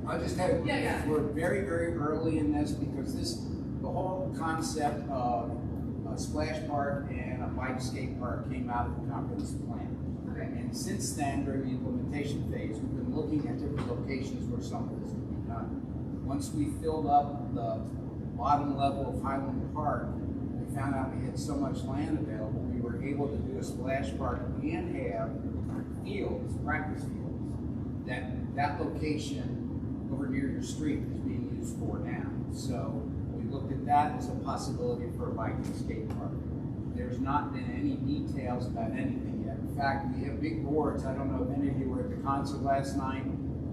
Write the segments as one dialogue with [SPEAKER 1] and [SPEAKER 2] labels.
[SPEAKER 1] I'll just have,
[SPEAKER 2] Yeah.
[SPEAKER 1] we're very, very early in this because the whole concept of a splash park and a bike skate park came out of the comprehensive plan.
[SPEAKER 2] Okay.
[SPEAKER 1] And since then, during the implementation phase, we've been looking at different locations where some of this can be done. Once we filled up the bottom level of Highland Park, we found out we had so much land available, we were able to do a splash park and have fields, practice fields, that location over near your street is being used for now. So we looked at that as a possibility for a bike and skate park. There's not been any details about anything yet. In fact, we have big boards. I don't know if any of you were at the concert last night,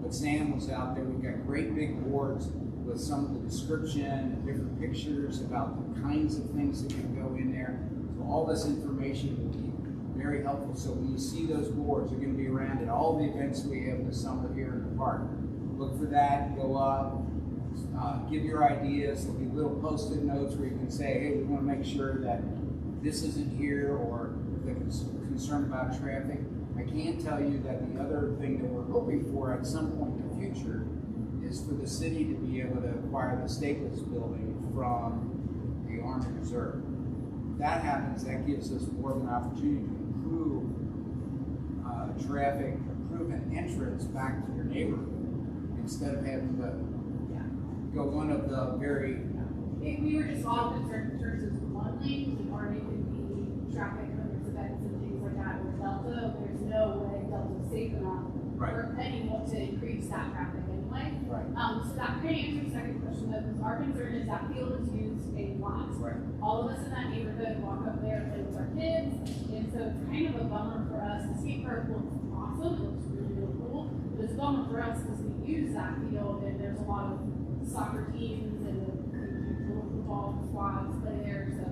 [SPEAKER 1] but Sam was out there. We've got great big boards with some of the description and different pictures about the kinds of things that can go in there. So all this information will be very helpful. So when you see those boards, they're going to be around at all the events we have this summer here in the park. Look for that, go up, give your ideas. There'll be little post-it notes where you can say, hey, we want to make sure that this isn't here, or if they're concerned about traffic. I can tell you that the other thing that we're hoping for at some point in the future is for the city to be able to acquire the Staples building from the Army Reserve. If that happens, that gives us more of an opportunity to improve traffic, improve an entrance back to your neighborhood instead of having to go one of the very.
[SPEAKER 2] We were just all concerned in terms of one lane, the Army could be traffic, there's events and things like that, with Delta, there's no way Delta's safe enough for anyone to increase that traffic anyway.
[SPEAKER 1] Right.
[SPEAKER 2] So that kind of answers the second question though, because our concern is that field is used a lot.
[SPEAKER 1] Right.
[SPEAKER 2] All of us in that neighborhood walk up there, play with our kids, and so it's kind of a bummer for us. The skate park looks awesome, it looks really, really cool, but it's a bummer for us because we use that field and there's a lot of soccer teams and the football squads play there, so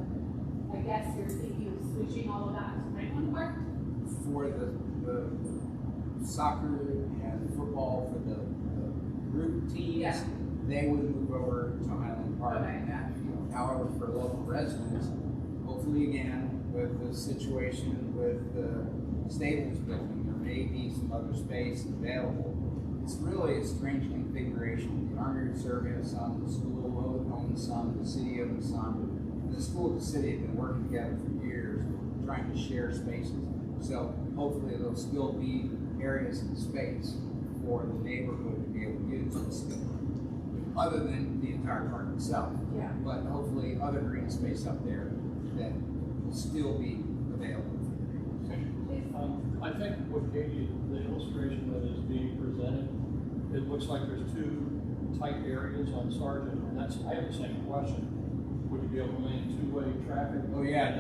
[SPEAKER 2] I guess you're thinking of switching all of that to Franklin Park?
[SPEAKER 1] For the soccer and football for the group teams, they would move over to Highland Park and that field. However, for local residents, hopefully again, with the situation with the Staples building, there may be some other space available. It's really a strange configuration. The Army Reserve has some, the school owns some, the city owns some. The school and the city have been working together for years, trying to share spaces. So hopefully there'll still be areas in space for the neighborhood to be able to use this, other than the entire park itself.
[SPEAKER 2] Yeah.
[SPEAKER 1] But hopefully other green space up there that will still be available.
[SPEAKER 3] I think what gave you the illustration that is being presented, it looks like there's two tight areas on Sargent, and that's, I have the same question. Would you be able to lane two-way traffic?
[SPEAKER 1] Oh yeah,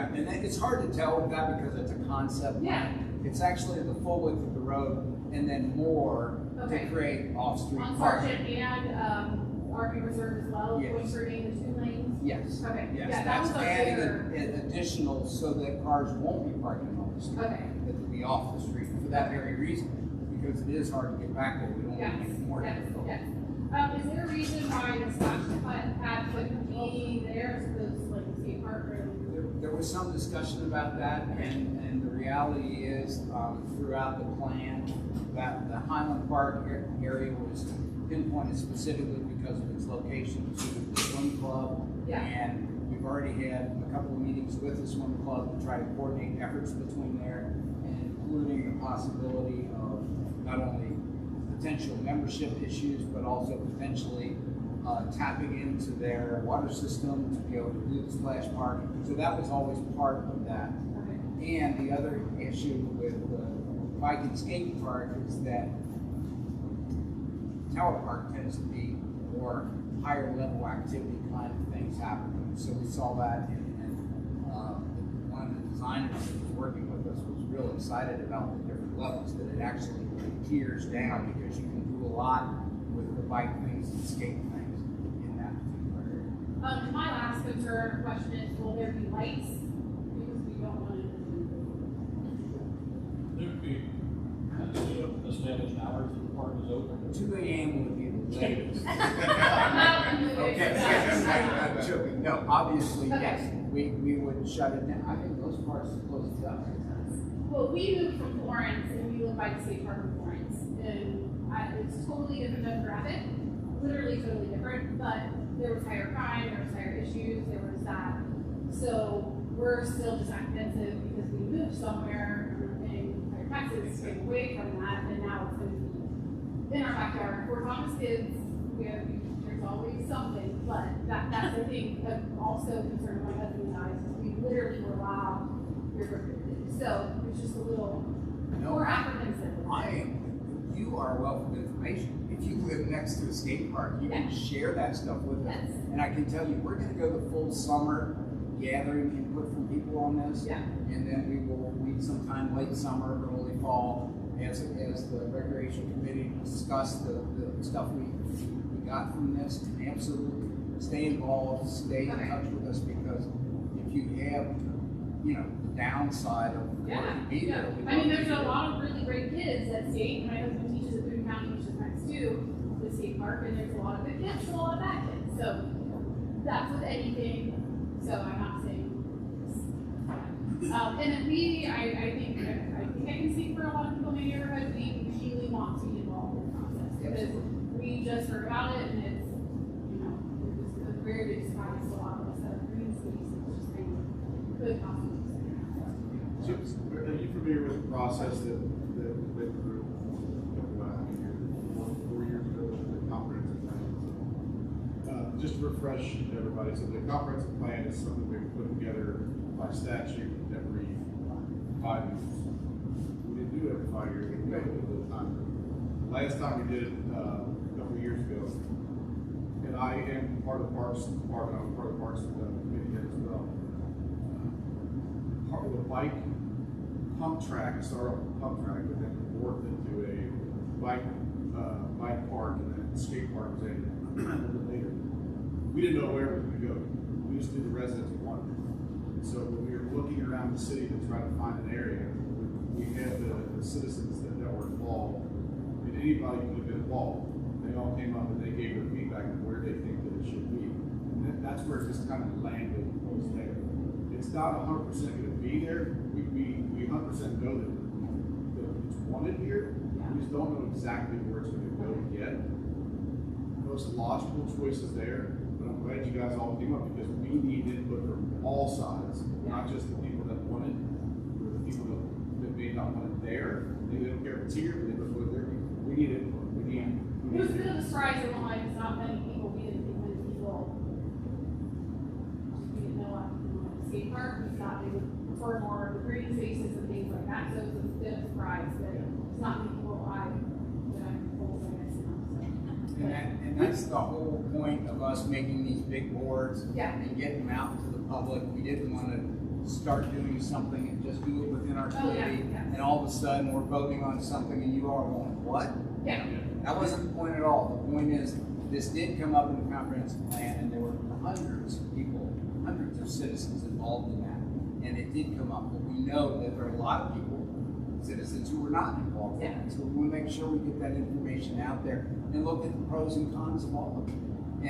[SPEAKER 1] and it's hard to tell with that because it's a concept.
[SPEAKER 2] Yeah.
[SPEAKER 1] It's actually the full width of the road and then more to create off-street
[SPEAKER 2] On
[SPEAKER 1] parking.
[SPEAKER 2] Sargent and Army Reserve as well,
[SPEAKER 1] Yes.
[SPEAKER 2] which remain the 2 lanes?
[SPEAKER 1] Yes.
[SPEAKER 2] Okay.
[SPEAKER 1] Yes,
[SPEAKER 2] Yeah, that
[SPEAKER 1] that's
[SPEAKER 2] was
[SPEAKER 1] adding
[SPEAKER 2] unclear.
[SPEAKER 1] an additional so that cars won't be parking on the street.
[SPEAKER 2] Okay.
[SPEAKER 1] That will be off the street for that very reason, because it is hard to get back there. We don't want to make it more difficult.
[SPEAKER 2] Yes. Is there a reason why the splash pad couldn't be there as opposed to like the skate park or?
[SPEAKER 1] There was some discussion about that, and the reality is, throughout the plan, that the Highland Park area was pinpointed specifically because of its location to the swim club.
[SPEAKER 2] Yeah.
[SPEAKER 1] And we've already had a couple of meetings with the swim club to try to coordinate efforts between there, and including the possibility of not only potential membership issues, but also potentially tapping into their water system to be able to do the splash park. So that was always part of that.
[SPEAKER 2] Okay.
[SPEAKER 1] And the other issue with the bike and skate park is that Tower Park tends to be more higher level activity kind of things happening. So we saw that, and one of the designers that was working with us was real excited about the different levels that it actually tiers down, because you can do a lot with the bike things and skate things in that particular area.
[SPEAKER 2] My last concern or question is, will there be lights? Because we don't want to.
[SPEAKER 3] There would be established hours that the park is open.
[SPEAKER 1] 2 a.m. would be the latest.
[SPEAKER 2] Okay.
[SPEAKER 1] I'm joking. No, obviously, yes. We would shut it down. I think those parts are closed up.
[SPEAKER 2] Well, we moved from Florence and we live by the skate park in Florence. And it's totally traffic, literally totally different, but there was higher crime, there was higher issues, there was that. So we're still just apprehensive because we moved somewhere and we're paying higher taxes, getting away from that, and now it's going to be in our backyard. We're Thomas kids, there's always something, but that's the thing. I'm also concerned with my husband and I, because we literally were loud. So it's just a little more apprehensive.
[SPEAKER 1] You are a wealth of information. If you live next to a skate park, you can share that stuff with us.
[SPEAKER 2] Yes.
[SPEAKER 1] And I can tell you, we're going to go the full summer gathering input from people on this.
[SPEAKER 2] Yeah.
[SPEAKER 1] And then we will meet sometime late summer, early fall, as the recreation committee discuss the stuff we got from this. And absolutely stay involved, stay in touch with us, because if you have, the downside of what be there.
[SPEAKER 2] I mean, there's a lot of really great kids that skate. My husband teaches at Boone County, which is next to the skate park, and there's a lot of good kids and a lot of bad kids. So that's with anything. So I'm not saying. And then I think I can speak for a lot of people in my neighborhood. We really want to be involved in the process because we just heard about it, and it's it was a very big surprise to a lot of us that are green space. It's just kind of good possible.
[SPEAKER 4] So, are you familiar with the process that we went through 4 years ago with the comprehensive plan? Just to refresh everybody, so the comprehensive plan is something we put together by statute every 5 years. We didn't do it every 5 years, we made it a little time. Last time we did it a couple of years ago, and I am part of the Parks Department, I'm part of the Parks Committee here as well. Part of the bike pump track, started off with a pump track, but then morphed into a bike park, and then skate park was added a little bit later. We didn't know where it was going to go. We just knew the residents wanted it. And so when we were looking around the city to try to find an area, we had the citizens that were involved, and anybody could have been involved. They all came up and they gave their feedback on where they think that it should be. And that's where it just kind of landed, was there. It's not 100% going to be there. We 100% know that it's wanted here. We just don't know exactly where it's going to go yet. Most logical choices there, but I'm glad you guys all came up because we need input from all sides, not just the people that want it, or the people that may not want it there. Maybe they don't care if it's here, but they don't put it there. We need input.
[SPEAKER 2] It was a bit of a surprise. I won't lie, it's not many people. We didn't think many people. We didn't know a lot of people at the skate park. We thought they would prefer more of the green spaces and things like that. So it was a bit of a surprise that it's not many people that I'm told, I guess, so.
[SPEAKER 1] And that's the whole point of us making these big boards and getting them out to the public. We didn't want to start doing something and just do it within our community, and all of a sudden we're voting on something and you are going, what?
[SPEAKER 2] Yeah.
[SPEAKER 1] That wasn't the point at all. The point is, this did come up in the comprehensive plan, and there were hundreds of people, hundreds of citizens involved in that. And it did come up, but we know that there are a lot of people, citizens, who were not involved in it. So we want to make sure we get that information out there and look at the pros and cons of all of it.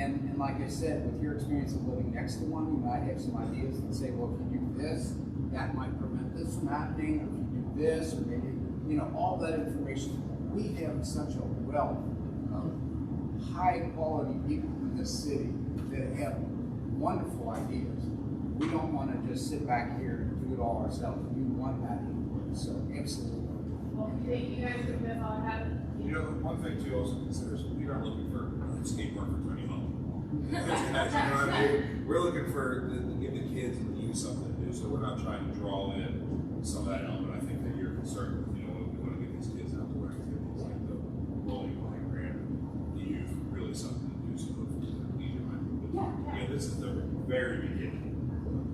[SPEAKER 1] And like I said, with your experience of living next to one, you might have some ideas that say, well, if you do this, that might prevent this from happening, or if you do this, or maybe, all that information. We have such a wealth of high quality people in this city that have wonderful ideas. We don't want to just sit back here and do it all ourselves. We want that input, so absolutely.
[SPEAKER 2] Well, thank you guys for this. All I have.
[SPEAKER 5] One thing to also consider is we aren't looking for a skate park for Tony Hawk. You know what I mean? We're looking for to give the kids and the youth something to do, so we're not trying to draw in some of that element. I think that you're concerned with, we want to get these kids outdoor activities like the rolling line grant, the youth, really something to do, so hopefully the leisure might be good. This is the very beginning.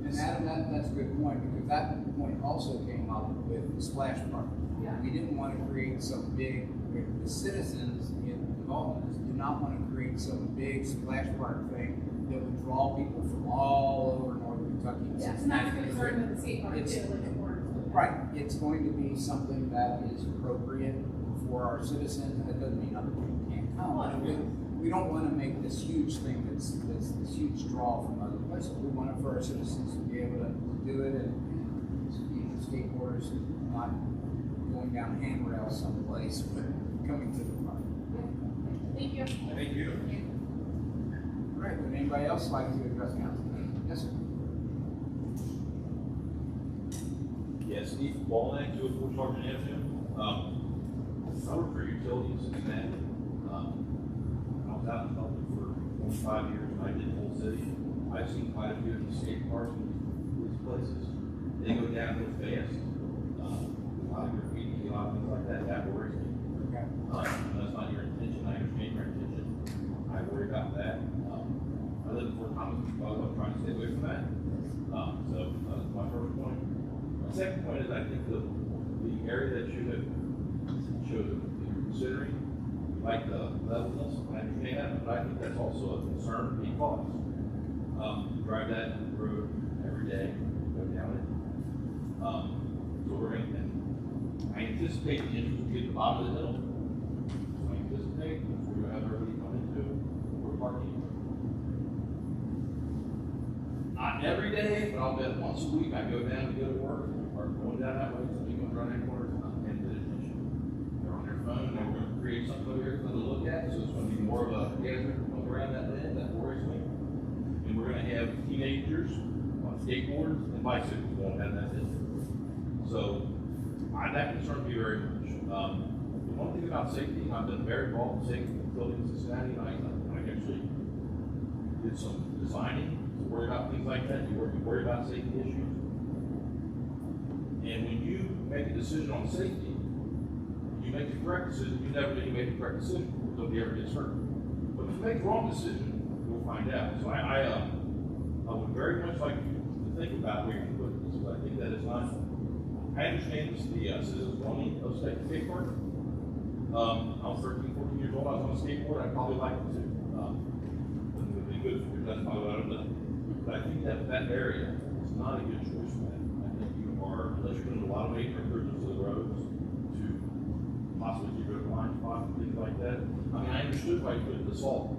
[SPEAKER 1] And that's a good point, because that point also came up with the splash park. We didn't want to create some big, the citizens involved in this did not want to create some big splash park thing that would draw people from all over northern Kentucky.
[SPEAKER 2] And that's a concern with the skate park too.
[SPEAKER 1] Right, it's going to be something that is appropriate for our citizens, and it doesn't mean other people can't come. We don't want to make this huge thing that's this huge draw from other places. We want it for our citizens to be able to do it, and skateboarders not going down handrails someplace, but coming to the park.
[SPEAKER 2] Thank you.
[SPEAKER 1] Anybody else like to address council? Yes, sir.
[SPEAKER 6] Yeah, Steve Walnack, 204 Sergeant Avenue. I work for utilities in Cincinnati. I was out in public for 25 years when I did the whole city. I've seen quite a few of these skate parks in these places. They go down real fast. A lot of graffiti, a lot of things like that, that worries me.
[SPEAKER 1] Okay.
[SPEAKER 6] That's not your intention, I understand your intention. I worry about that. I live in Fort Thomas, I'm trying to stay away from that. So that's my first point. My second point is I think the area that you have chosen, that you're considering, like the levelness, I understand that, but I think that's also a concern because drive that road every day, go down it. So we're going to, I anticipate the entrance will be at the bottom of the hill. So I anticipate before you have everybody come into we're parking. Not every day, but I'll bet once a week I go down to go to work, or going down that way, somebody's going to run that corner, it's not paying attention. They're on their phone, they're going to create something over here for them to look at, so it's going to be more of a gathering around that bend, that worries me. And we're going to have teenagers on skateboards and bicycles going down that hill. So, that concerns me very much. The one thing about safety, I've been very involved in safety building in Cincinnati, and I actually did some designing to worry about things like that. You worry about safety issues. And when you make a decision on safety, you make the correct decision. You never really make the correct decision. Nobody ever gets hurt. But if you make the wrong decision, you'll find out. So I would very much like you to think about where you put this. But I think that is not. I understand the citizens wanting of skate park. I was 13, 14 years old. I was on a skateboard. I'd probably like it too. It would be good for you. That's probably what I've done. But I think that area is not a good choice for that. I think you are, unless you're doing a lot of major improvements to the roads to possibly get rid of blind spots and things like that. I mean, I understood why you put the salt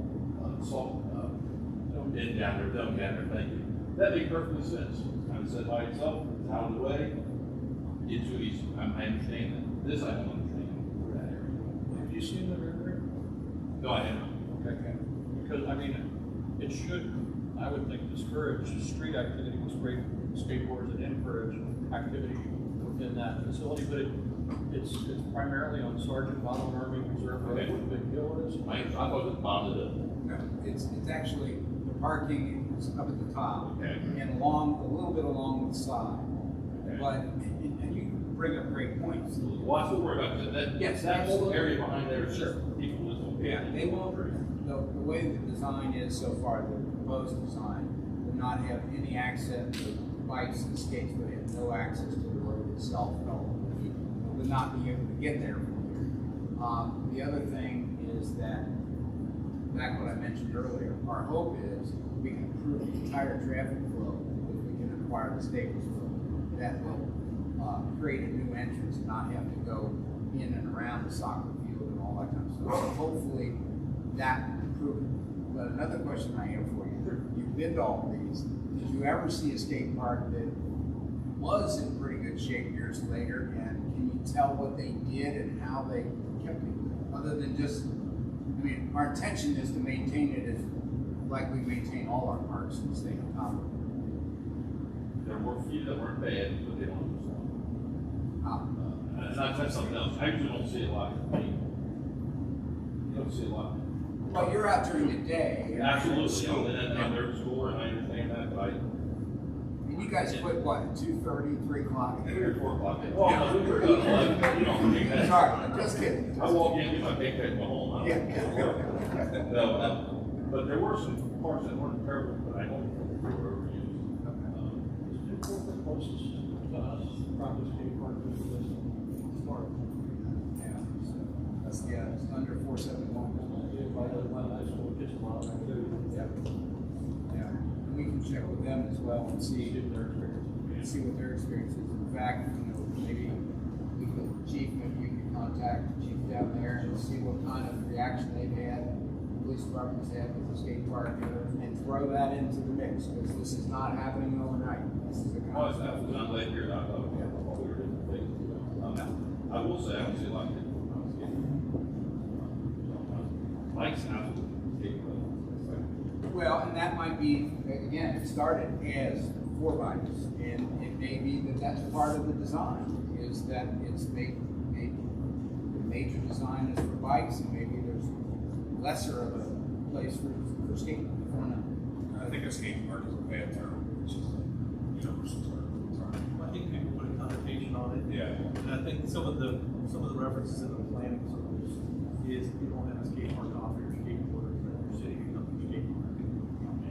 [SPEAKER 6] bin down there, dump down there, thank you. That made perfect sense. Kind of said by itself, it's out of the way. It's too easy. I understand that. This I don't understand for that area.
[SPEAKER 3] Have you seen the river?
[SPEAKER 6] No, I haven't.
[SPEAKER 3] Okay. Because, I mean, it should, I would think, discourage street activity with skateboards and encourage activity within that facility, but it's primarily on Sergeant Bottom Army Reserve Road.
[SPEAKER 6] Okay.
[SPEAKER 3] What the big deal is.
[SPEAKER 6] I thought it was the bottom of the hill.
[SPEAKER 1] No, it's actually, the parking is up at the top.
[SPEAKER 6] Okay.
[SPEAKER 1] And along, a little bit along the side.
[SPEAKER 6] Okay.
[SPEAKER 1] But, and you bring up great points.
[SPEAKER 6] Well, I still worry about that.
[SPEAKER 1] Yes,
[SPEAKER 6] that whole
[SPEAKER 1] absolutely.
[SPEAKER 6] area behind there is
[SPEAKER 1] Sure.
[SPEAKER 6] just people just don't pay
[SPEAKER 1] Yeah,
[SPEAKER 6] attention.
[SPEAKER 1] they won't, the way the design is so far, the proposed design, will not have any access to bikes and skates, but have no access to the road itself at all. Would not be able to get there from here. The other thing is that, back what I mentioned earlier, our hope is we can improve the entire traffic flow if we can acquire the Staples Road. That will create a new entrance and not have to go in and around the soccer field and all that kind of stuff. So hopefully that improves. But another question I have for you, you've been to all these, did you ever see a skate park that was in pretty good shape years later, and can you tell what they did and how they kept it? Other than just, I mean, our intention is to maintain it as like we maintain all our parks and stay on top of it.
[SPEAKER 6] There were a few that weren't bad, but they don't do and that's something else. I usually don't see a lot. I mean, you don't see a lot.
[SPEAKER 1] Well, you're out during the day.
[SPEAKER 6] Absolutely. And they're at school, and I understand that, but
[SPEAKER 1] And you guys quit what, 2:30, 3 o'clock?
[SPEAKER 6] 3 or 4 o'clock. Well, we were done at 11, you know, I mean, that's-
[SPEAKER 1] Sorry, I'm just kidding.
[SPEAKER 6] I walk in, get my paycheck, and go home. I don't-
[SPEAKER 1] Yeah.
[SPEAKER 6] No, but there were some parts that weren't terrible, but I don't think they were overused.
[SPEAKER 3] Is Newport the closest to us, probably skate park to this park?
[SPEAKER 1] Yeah, so that's, yeah, it's under 471.
[SPEAKER 3] If I live in my high school, it gets a lot of activity.
[SPEAKER 1] Yeah. Yeah, and we can check with them as well and see
[SPEAKER 3] their experience.
[SPEAKER 1] see what their experience is. In fact, you know, maybe we could, chief, maybe you could contact the chief down there and see what kind of reaction they've had, police departments had with the skate park, and throw that into the mix, because this is not happening overnight. This is a
[SPEAKER 6] Oh, it's
[SPEAKER 1] kind of.
[SPEAKER 6] not late here, I thought we had all we were doing things. I will say, I don't see a lot of people when I was skating. Mike's house was skating.
[SPEAKER 1] Well, and that might be, again, it started as 4 bikes, and it may be that that's part of the design, is that it's maybe the major design is for bikes, and maybe there's lesser of a place for skating. I don't know.
[SPEAKER 5] I think a skate park is a bad term, it's just a universal term.
[SPEAKER 7] I think people put a connotation on it.
[SPEAKER 5] Yeah.
[SPEAKER 7] And I think some of the references in the planning circles is you don't have a skate park off your skateboarders that are sitting in your skate park.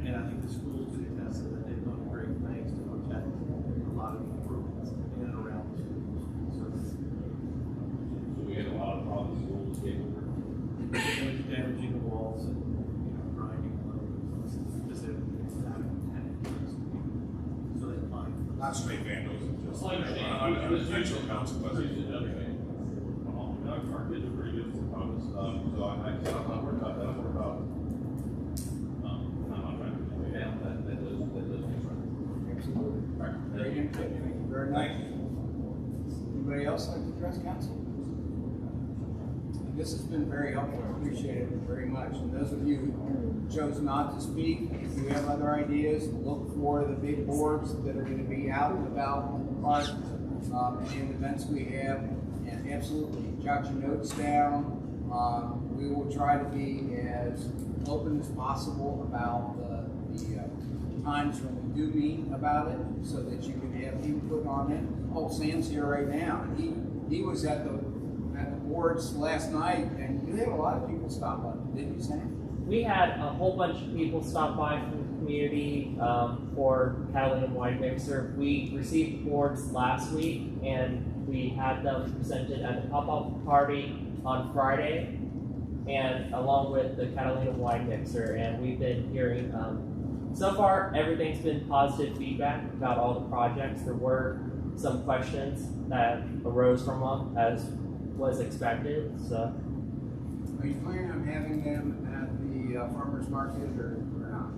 [SPEAKER 7] And I think the schools could attest that they've done great things to protect a lot of improvements in and around the schools.
[SPEAKER 6] So we had a lot of problems with old skateboard.
[SPEAKER 7] Damaging the walls and, grinding loads, specifically having tenants. So they find.
[SPEAKER 5] Not straight vandalism, just
[SPEAKER 6] Well, I understand.
[SPEAKER 5] unintentional consequences.
[SPEAKER 6] Our kids are pretty good for comments, so I'm not worried about that, I'm worried about, I'm not trying to, yeah, that does make sense.
[SPEAKER 1] Absolutely. Great input. Thank you very much.
[SPEAKER 5] Thank you.
[SPEAKER 1] Anybody else like to address council? This has been very helpful. I appreciate it very much. And those of you who chose not to speak, if you have other ideas, look for the big boards that are going to be out and about in the park, and the events we have. And absolutely, jot your notes down. We will try to be as open as possible about the times when we do meet about it, so that you can have input on it. Oh, Sam's here right now. He was at the boards last night, and you had a lot of people stop by, didn't you, Sam?
[SPEAKER 8] We had a whole bunch of people stop by from the community for Catalina Wine Mixer. We received boards last week, and we had them presented at the pop-up party on Friday, and along with the Catalina Wine Mixer. And we've been hearing, so far, everything's been positive feedback about all the projects. There were some questions that arose from them, as was expected. So,
[SPEAKER 1] Are you planning on having them at the farmers market or not?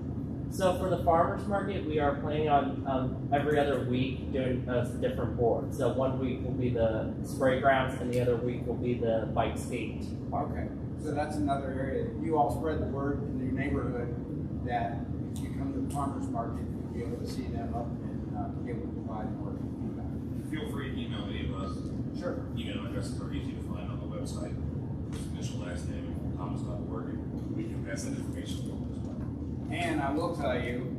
[SPEAKER 8] so for the farmers market, we are planning on every other week doing a different board. So one week will be the spray grounds, and the other week will be the bike skate park.
[SPEAKER 1] Okay, so that's another area. You all spread the word in your neighborhood that if you come to the farmers market, you'll be able to see them up and be able to provide more feedback.
[SPEAKER 5] Feel free to email any of us.
[SPEAKER 1] Sure.
[SPEAKER 5] Email addresses are easy to find on the website. Just initial last name, thomas.org, and we can pass that information along as well.
[SPEAKER 1] And I will tell you,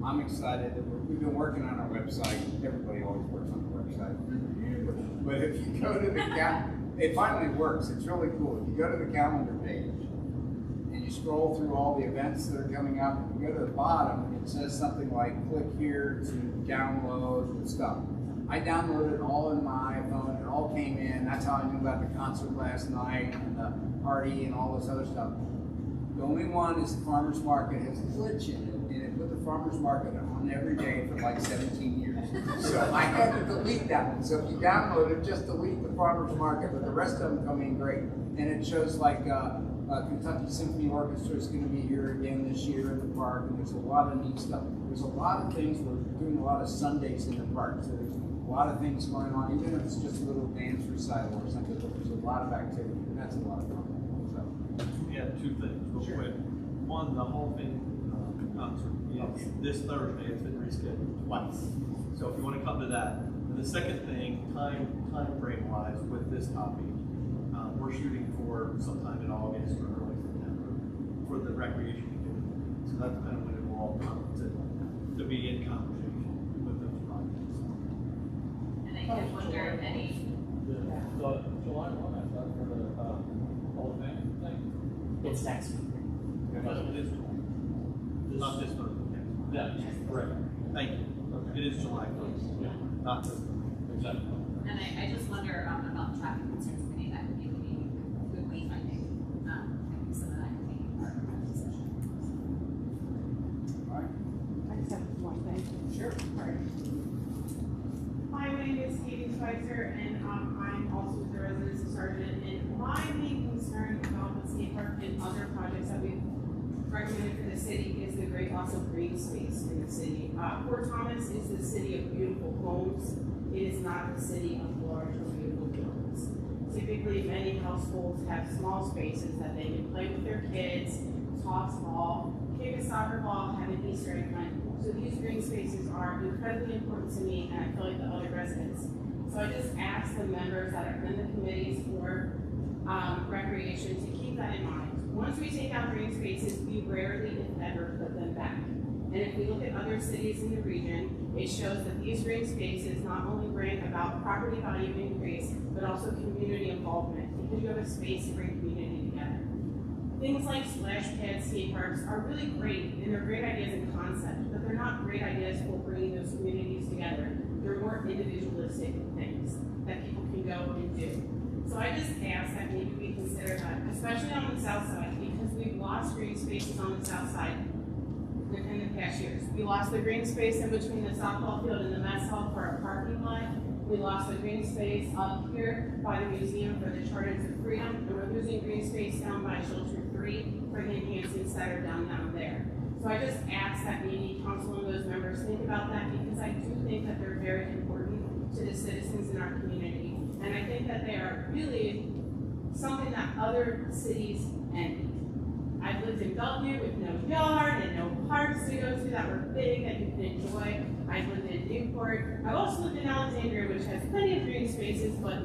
[SPEAKER 1] I'm excited that we've been working on our website. Everybody always works on the website. But if you go to the it finally works. It's really cool. If you go to the calendar page and you scroll through all the events that are coming up, and you go to the bottom, it says something like click here to download the stuff. I downloaded it all in my iPhone. It all came in. That's how I knew about the concert last night and the party and all this other stuff. The only one is the farmer's market has a glitch in it, and it put the farmer's market on every day for like 17 years. So I had to delete that one. So if you download it, just delete the farmer's market, but the rest of them come in great. And it shows like Kentucky Symphony Orchestra is going to be here again this year in the park, and there's a lot of neat stuff. There's a lot of things. We're doing a lot of Sundays in the park, so there's a lot of things going on, even if it's just a little dance recital or something. But there's a lot of activity, and that's a lot of fun.
[SPEAKER 7] Yeah, two things real
[SPEAKER 1] Sure.
[SPEAKER 7] quick. One, the whole thing concert is this Thursday. It's been rescheduled twice. So if you want to come to that. And the second thing, time frame wise, with this topic, we're shooting for sometime in August or early September for the recreation committee. So that's kind of when it will all come to be in conversation with those projects.
[SPEAKER 9] And I did wonder if any,
[SPEAKER 3] The July 1, I thought, for the Hall of Fame thing.
[SPEAKER 8] It's next week.
[SPEAKER 7] But it is not this Thursday.
[SPEAKER 3] Yeah, correct.
[SPEAKER 7] Thank you. It is July 1st,
[SPEAKER 3] Yeah,
[SPEAKER 7] not this.
[SPEAKER 3] exactly.
[SPEAKER 9] and I just wonder about the traffic concerns committee, that could be a good way, I think, I think some of that could be part of that discussion.
[SPEAKER 1] All right.
[SPEAKER 10] I just have one thing.
[SPEAKER 1] Sure.
[SPEAKER 11] My name is Katie Spicer, and I'm also the residence sergeant. And my main concern about the skate park and other projects that we've recommended for the city is the great loss of green space in the city. Fort Thomas is the city of beautiful homes. It is not the city of large or beautiful buildings. Typically, many households have small spaces that they can play with their kids, toss ball, kick a soccer ball, have an Easter egg hunt. So these green spaces are incredibly important to me, and I feel like the other residents. So I just ask the members that are in the committees for recreation to keep that in mind. Once we take out green spaces, we rarely, if ever, put them back. And if we look at other cities in the region, it shows that these green spaces not only bring about property value increase, but also community involvement, because you have a space to bring community together. Things like splash pads, skate parks are really great, and they're great ideas in concept, but they're not great ideas for bringing those communities together. They're more individualistic things that people can go and do. So I just ask that maybe we consider that, especially on the south side, because we've lost green spaces on the south side within the past years. We lost the green space in between the softball field and the mess hall for our parking lot. We lost the green space up here by the museum for the Charters of Freedom, and we're losing green space down by Shelter 3 for the enhancements that are down there. So I just ask that maybe council and those members think about that, because I do think that they're very important to the citizens in our community. And I think that they are really something that other cities envy. I've lived in Bellevue with no yard and no parks to go to that were big that you can enjoy. I've lived in Newport. I've also lived in Alexandria, which has plenty of green spaces, but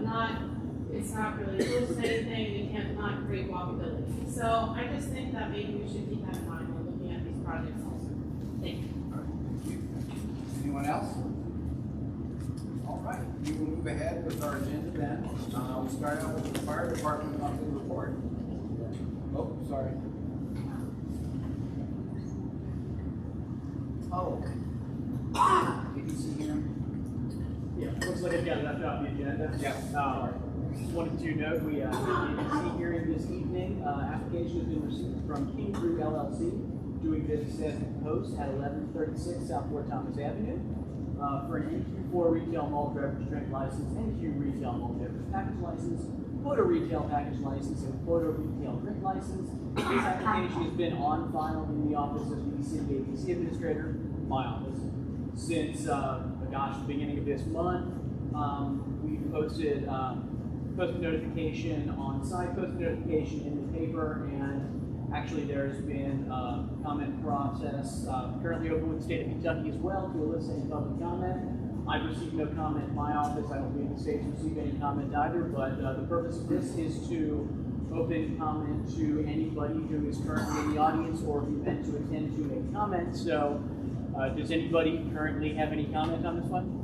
[SPEAKER 11] it's not really close to anything. Not great walkability. So I just think that maybe we should keep that in mind when looking at these projects also. Thank you.
[SPEAKER 1] Thank you. Anyone else? All right, we will move ahead with our agenda then. We'll start out with the fire department monthly report. Oh, sorry. Oh. Did you see him?
[SPEAKER 12] Yeah, looks like I've got left out the agenda.
[SPEAKER 1] Yeah.
[SPEAKER 12] Just wanted to note we have an ABC hearing this evening. Application has been received from King Group LLC, doing business as a host at 1136 South Fort Thomas Avenue, for an NQ4 retail malt beverage drink license, NQ retail malt beverage package license, quota retail package license, and quota retail drink license. This application has been on file in the office of the city ABC administrator, my office, since the beginning of this month. We posted notification on site, posted notification in the paper, and actually there's been a comment process currently open with the state of Kentucky as well to elicit any public comment. I've received no comment in my office. I don't believe the state's received any comment either, but the purpose of this is to open comment to anybody who is currently in the audience or who meant to attend to make comment. So does anybody currently have any comment on this one?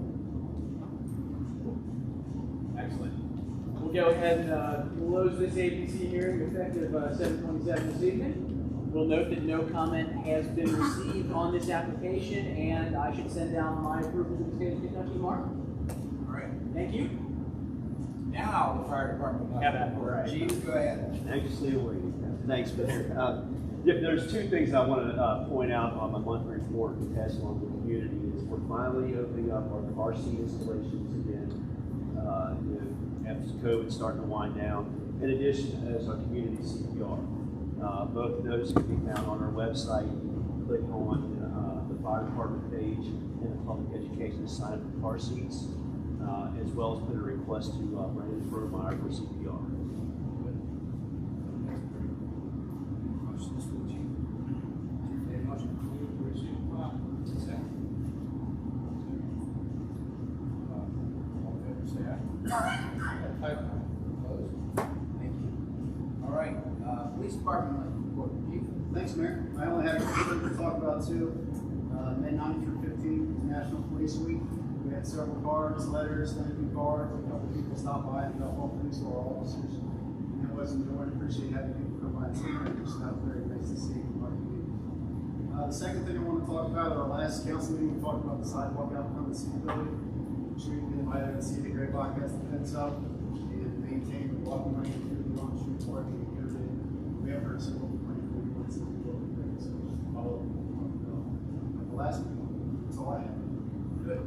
[SPEAKER 12] Excellent. We'll go ahead and close this ABC hearing effective 7/27 this evening. We'll note that no comment has been received on this application, and I should send down my approval to the state of Kentucky tomorrow.
[SPEAKER 1] All right.
[SPEAKER 12] Thank you.
[SPEAKER 1] Now the fire department monthly
[SPEAKER 12] Have at it.
[SPEAKER 1] report.
[SPEAKER 12] Right.
[SPEAKER 1] Chief, go ahead.
[SPEAKER 13] Anxiously awaiting. Thanks, Mayor. There's two things I want to point out on my monthly report and pass along to the community. Is we're finally opening up our car seat installations again. After COVID starting to wind down. In addition, as our community CPR. Both of those can be found on our website. You can click on the fire department page and the public education to sign up for car seats, as well as put a request to Brandon Fromeyer for CPR.
[SPEAKER 1] Motion to chief. Any motion? Second. All in favor, say aye. Opposed? Thank you. All right, police department monthly report. Chief?
[SPEAKER 14] Thanks, Mayor. I only have a thing to talk about too. May 9th through 15th is National Police Week. We had several cards, letters, thank you cards. A couple people stopped by and got all police or all officers. And it was enjoying. Appreciate having people come by and see them. Just not very nice to see in our community. The second thing I want to talk about, at our last council meeting, we talked about the sidewalk out front of the city building. Sure you can invite out and see the Great Block has the fence up and maintain the walking lane through the on-street parking and everything. We have heard some complaints from the city building there, so just follow up on the last meeting. That's all I have.
[SPEAKER 1] Good.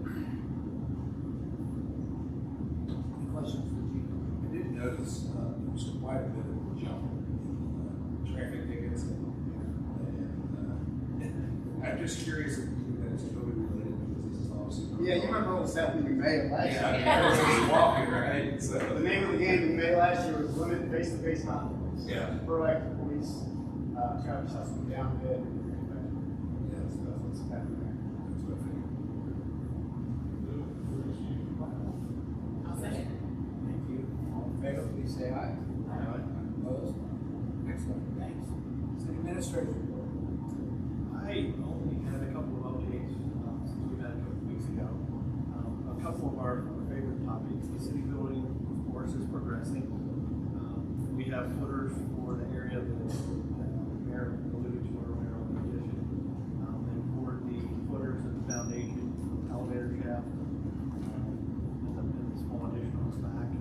[SPEAKER 1] Any questions for Chief?
[SPEAKER 5] I did notice there was quite a bit of jump in traffic tickets, and I'm just curious if that is COVID related, because this is obviously.
[SPEAKER 14] Yeah, you remember what was happening in May of last year?
[SPEAKER 5] Yeah, I mean, walking, right? So.
[SPEAKER 14] The name of the game in May last year was limit face-to-face conflicts.
[SPEAKER 5] Yeah.
[SPEAKER 14] Proactive police. Travis has some down bid.
[SPEAKER 5] Yes,
[SPEAKER 14] So that's what's happening.
[SPEAKER 5] that's what I think.
[SPEAKER 9] I'll second.
[SPEAKER 1] Thank you. All in favor, please say aye. Aye. Opposed? Excellent, thanks. City Administrator report.
[SPEAKER 7] I only had a couple of updates since we met a couple of weeks ago. A couple of our favorite topics, the city building, of course, is progressing. We have footers for the area that Mayor alluded to earlier on the addition. And for the footers of the foundation, elevator shaft, and the small addition on the back.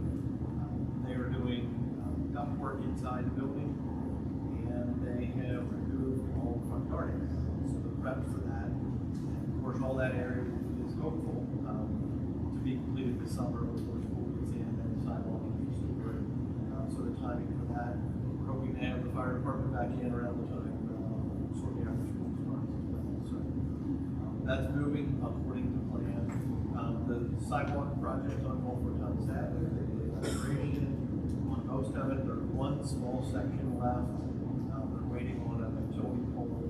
[SPEAKER 7] They are doing duct work inside the building, and they have removed all the front yard area. So the prep for that, and of course, all that area is hopeful to be completed this summer before school gets in and the sidewalk is super. So the timing for that, we're hoping to have the fire department back in around the time shortly after school starts as well. So that's moving according to plan. The sidewalk project on Walford Thomas Avenue, they did restoration on most of it. There's one small section left. They're waiting on a utility pole.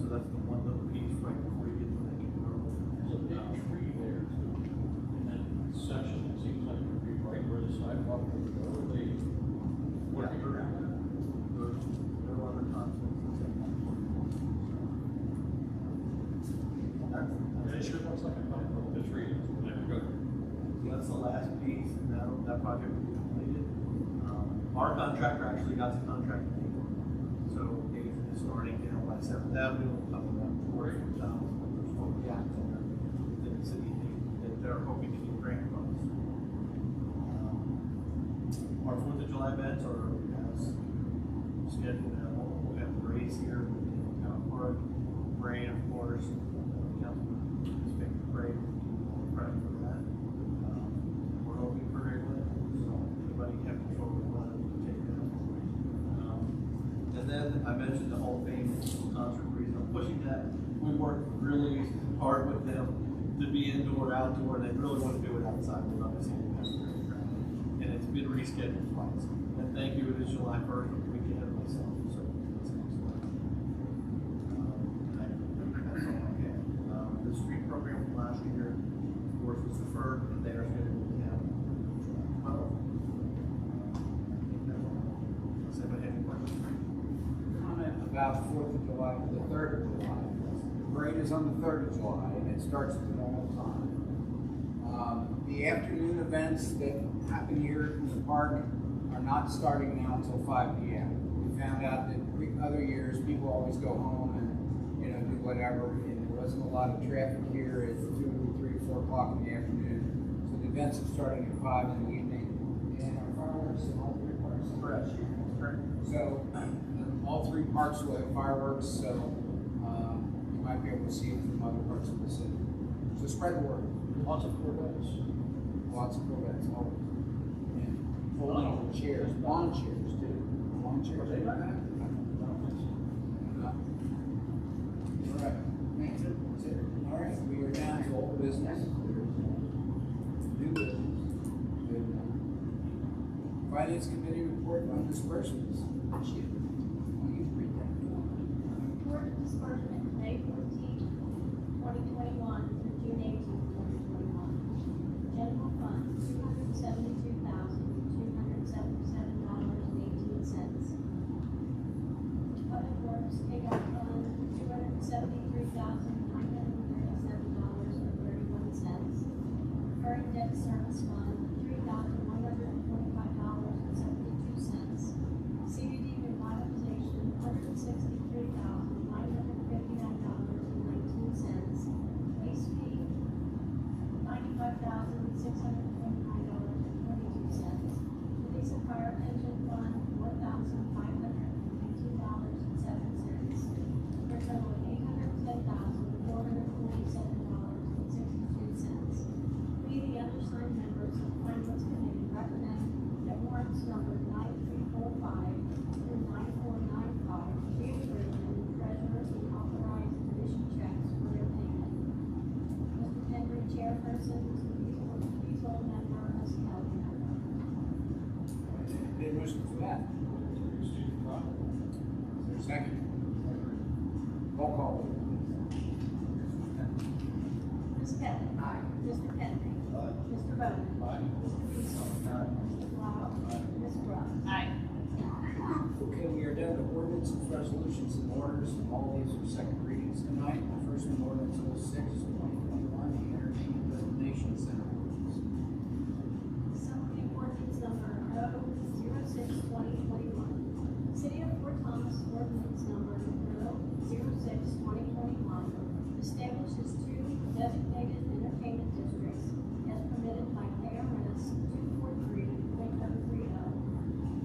[SPEAKER 7] So that's the one little piece right before you get to the next road.
[SPEAKER 3] There's a big tree there too. In that section, it seems like it would be right where the sidewalk would go. They working around that.
[SPEAKER 7] There's no other conflicts.
[SPEAKER 3] It sure looks like a couple of the trees.
[SPEAKER 7] That's the last piece, and that project will be completed. Our contractor actually got the contract to pay for it. So Nathan is starting down by 7th Avenue, up about 4 down. There's 4 gaps in there within the city that they're hoping to get grant funds. Our 4th of July events are scheduled now. We'll have the race here in Town Park, parade, of course. Councilman Inspector Parade, prep for that. We're hoping for great weather, so anybody have control of the weather, we can take that. And then I mentioned the Hall of Fame concert, the reason I'm pushing that, we worked really hard with them to be indoor, outdoor, and they really want to do it outside, we're not seeing it happen. And it's been rescheduled twice. And thank you, it is July 1st, I'm a week ahead of myself, so it's excellent. That's all I have. The street program from last year, of course, was deferred, and they are scheduled to have July 12th. Does anybody have any questions?
[SPEAKER 1] Comment about the 4th of July, the 3rd of July. The parade is on the 3rd of July, and it starts at the normal time. The afternoon events that happen here in the park are not starting now until 5 p.m. We found out that other years, people always go home and, do whatever, and there wasn't a lot of traffic here at 2, 3, 4 o'clock in the afternoon. So the events are starting at 5 in the evening, and our fireworks in all 3 parks. Correct. So all 3 parks will have fireworks, so you might be able to see them from other parts of the city. So spread the word.
[SPEAKER 3] Lots of Corvettes.
[SPEAKER 1] Lots of Corvettes, always. And folding chairs, lawn chairs too. Lawn chairs. All right. That's it. All right, we are down to old business. New business. Finance Committee report on disbursements. Why don't you read that?
[SPEAKER 10] Report of disbursement May 14, 2021 through June 18, 2021. General fund, $272,277.18. Public Works, pickup fund, $273,937.31. Recurring debt service fund, $3,125.72. CBD revitalization, $163,959.19. Waste fee,
[SPEAKER 1] for that.
[SPEAKER 3] Stephen Crocker.
[SPEAKER 1] Is there a second? Roll call.
[SPEAKER 10] Ms. Kelly.
[SPEAKER 1] Aye.
[SPEAKER 10] Mr. Henry. Mr. Bowman.
[SPEAKER 3] Aye.
[SPEAKER 10] Mr. Beazle. Mr. Blau. Ms. Brooks.
[SPEAKER 9] Aye.
[SPEAKER 1] Okay, we are down to ordinances, resolutions, and orders. All these are second readings tonight. The first one, ordinance 06/2021, the Entertainment Destination Center ordinance.
[SPEAKER 10] Summary ordinance number 006/2021. City of Fort Thomas ordinance number 006/2021 establishes two designated entertainment districts as permitted by KRS 243.030.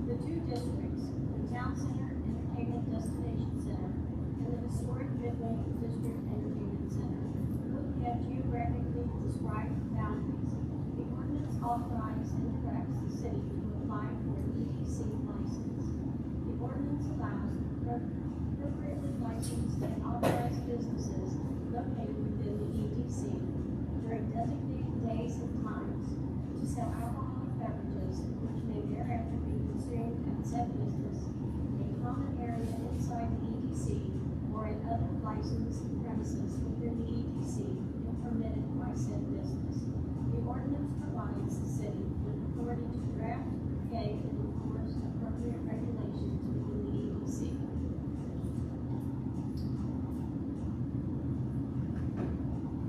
[SPEAKER 10] The two districts, the Town Center Entertainment Destination Center and the Historic Midway District Entertainment Center, look at geographically described boundaries. The ordinance authorizes and directs the city to apply for an EDC license. The ordinance allows appropriately licensed and authorized businesses located within the EDC during designated days and times to sell alcoholic beverages which may thereafter be consumed at said business, a common area inside the EDC or in other licensed premises within the EDC and permitted by said business. The ordinance provides the city with authority to draft, promulgate, and enforce appropriate regulations within the EDC.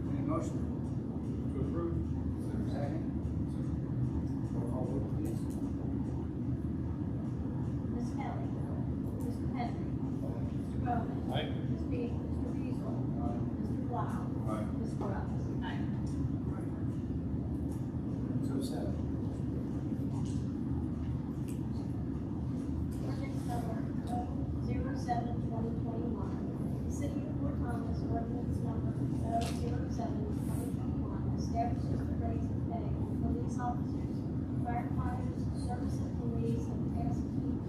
[SPEAKER 1] Any motion?
[SPEAKER 3] To approve.
[SPEAKER 1] Is there a second? Roll call vote, please.
[SPEAKER 10] Ms. Kelly. Mr. Henry. Mr. Bowman.
[SPEAKER 3] Aye.
[SPEAKER 10] Mr. Beazle. Mr. Blau.
[SPEAKER 5] Aye.
[SPEAKER 10] Ms. Brooks.
[SPEAKER 9] Aye.
[SPEAKER 1] Ordinance 07.
[SPEAKER 10] Ordinance number 07/2021. The City of Fort Thomas ordinance number 07/2021 establishes the rates of pay of police officers, firefighters, service employees, and task force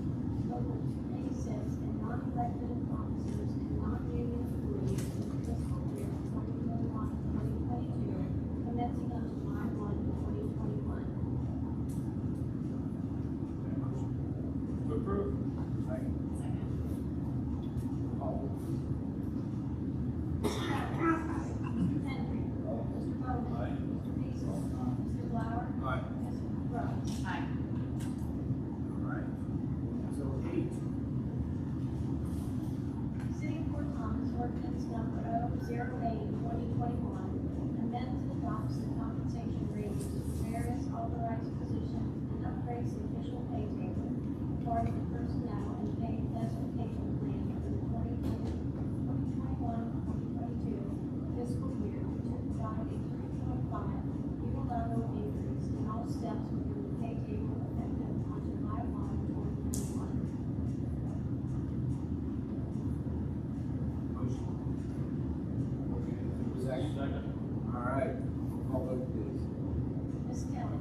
[SPEAKER 10] local 286, and non-elected officers and non-union employees in the fiscal year 2021-2022, commencing on July 1, 2021.
[SPEAKER 1] Any motion?
[SPEAKER 3] To approve.
[SPEAKER 1] Second. Roll call vote, please.
[SPEAKER 10] Mr. Henry. Mr. Bowman.
[SPEAKER 3] Aye.
[SPEAKER 10] Mr. Beazle. Mr. Flower.
[SPEAKER 5] Aye.
[SPEAKER 10] Ms. Brooks.
[SPEAKER 9] Aye.
[SPEAKER 1] All right. Ordinance 08.
[SPEAKER 10] City of Fort Thomas ordinance number 008/2021 amends and adopts the compensation ranges for various authorized positions and upgrades the official pay table part of the personnel and pay classification plan for the 2021-2022 fiscal year to provide a 3.5 unilateral increase in all steps within the pay table effective on July 1, 2021.
[SPEAKER 1] Motion. Okay, second.
[SPEAKER 3] Second.
[SPEAKER 1] All right. Roll call vote, please.
[SPEAKER 10] Ms. Kelly.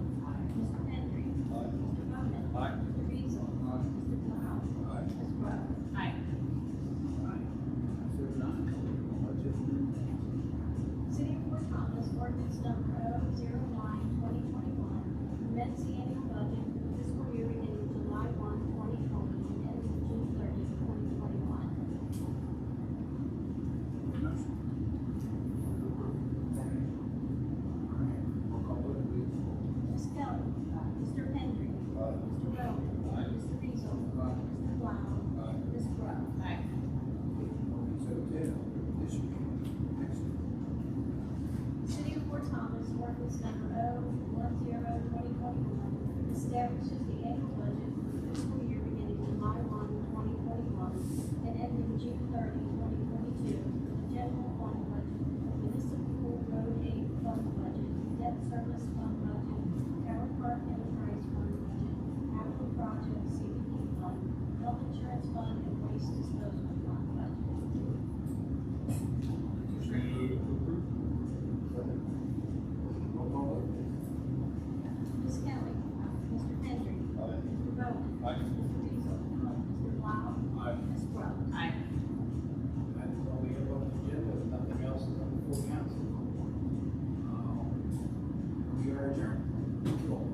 [SPEAKER 10] Mr. Henry. Mr. Bowman.
[SPEAKER 3] Aye.
[SPEAKER 10] Mr. Beazle. Mr. Blau.
[SPEAKER 5] Aye.
[SPEAKER 10] Ms. Brooks.
[SPEAKER 9] Aye.
[SPEAKER 1] All right. Ordinance 09. Budget amendment.
[SPEAKER 10] City of Fort Thomas ordinance number 009/2021 amends the annual budget for the fiscal year beginning July 1, 2020 and ending June 30, 2021.
[SPEAKER 1] Motion. Second. All right. Roll call vote, please.
[SPEAKER 10] Ms. Kelly. Mr. Henry. Mr. Bowman.
[SPEAKER 3] Aye.
[SPEAKER 10] Mr. Beazle. Mr. Blau.
[SPEAKER 5] Aye.
[SPEAKER 10] Ms. Brooks.
[SPEAKER 9] Aye.
[SPEAKER 1] Ordinance 02. This should be next.
[SPEAKER 10] City of Fort Thomas ordinance number 010/2021 establishes the annual budget for the fiscal year beginning July 1, 2021 and ending June 30, 2022 for the general fund budget, municipal road aid fund budget, debt service fund budget, Tower Park enterprise fund budget, capital project CDP fund, health insurance fund, and waste disposal fund budget.
[SPEAKER 3] Move to approve.
[SPEAKER 1] Roll call vote, please.
[SPEAKER 10] Ms. Kelly. Mr. Henry. Mr. Bowman.
[SPEAKER 3] Aye.
[SPEAKER 10] Mr.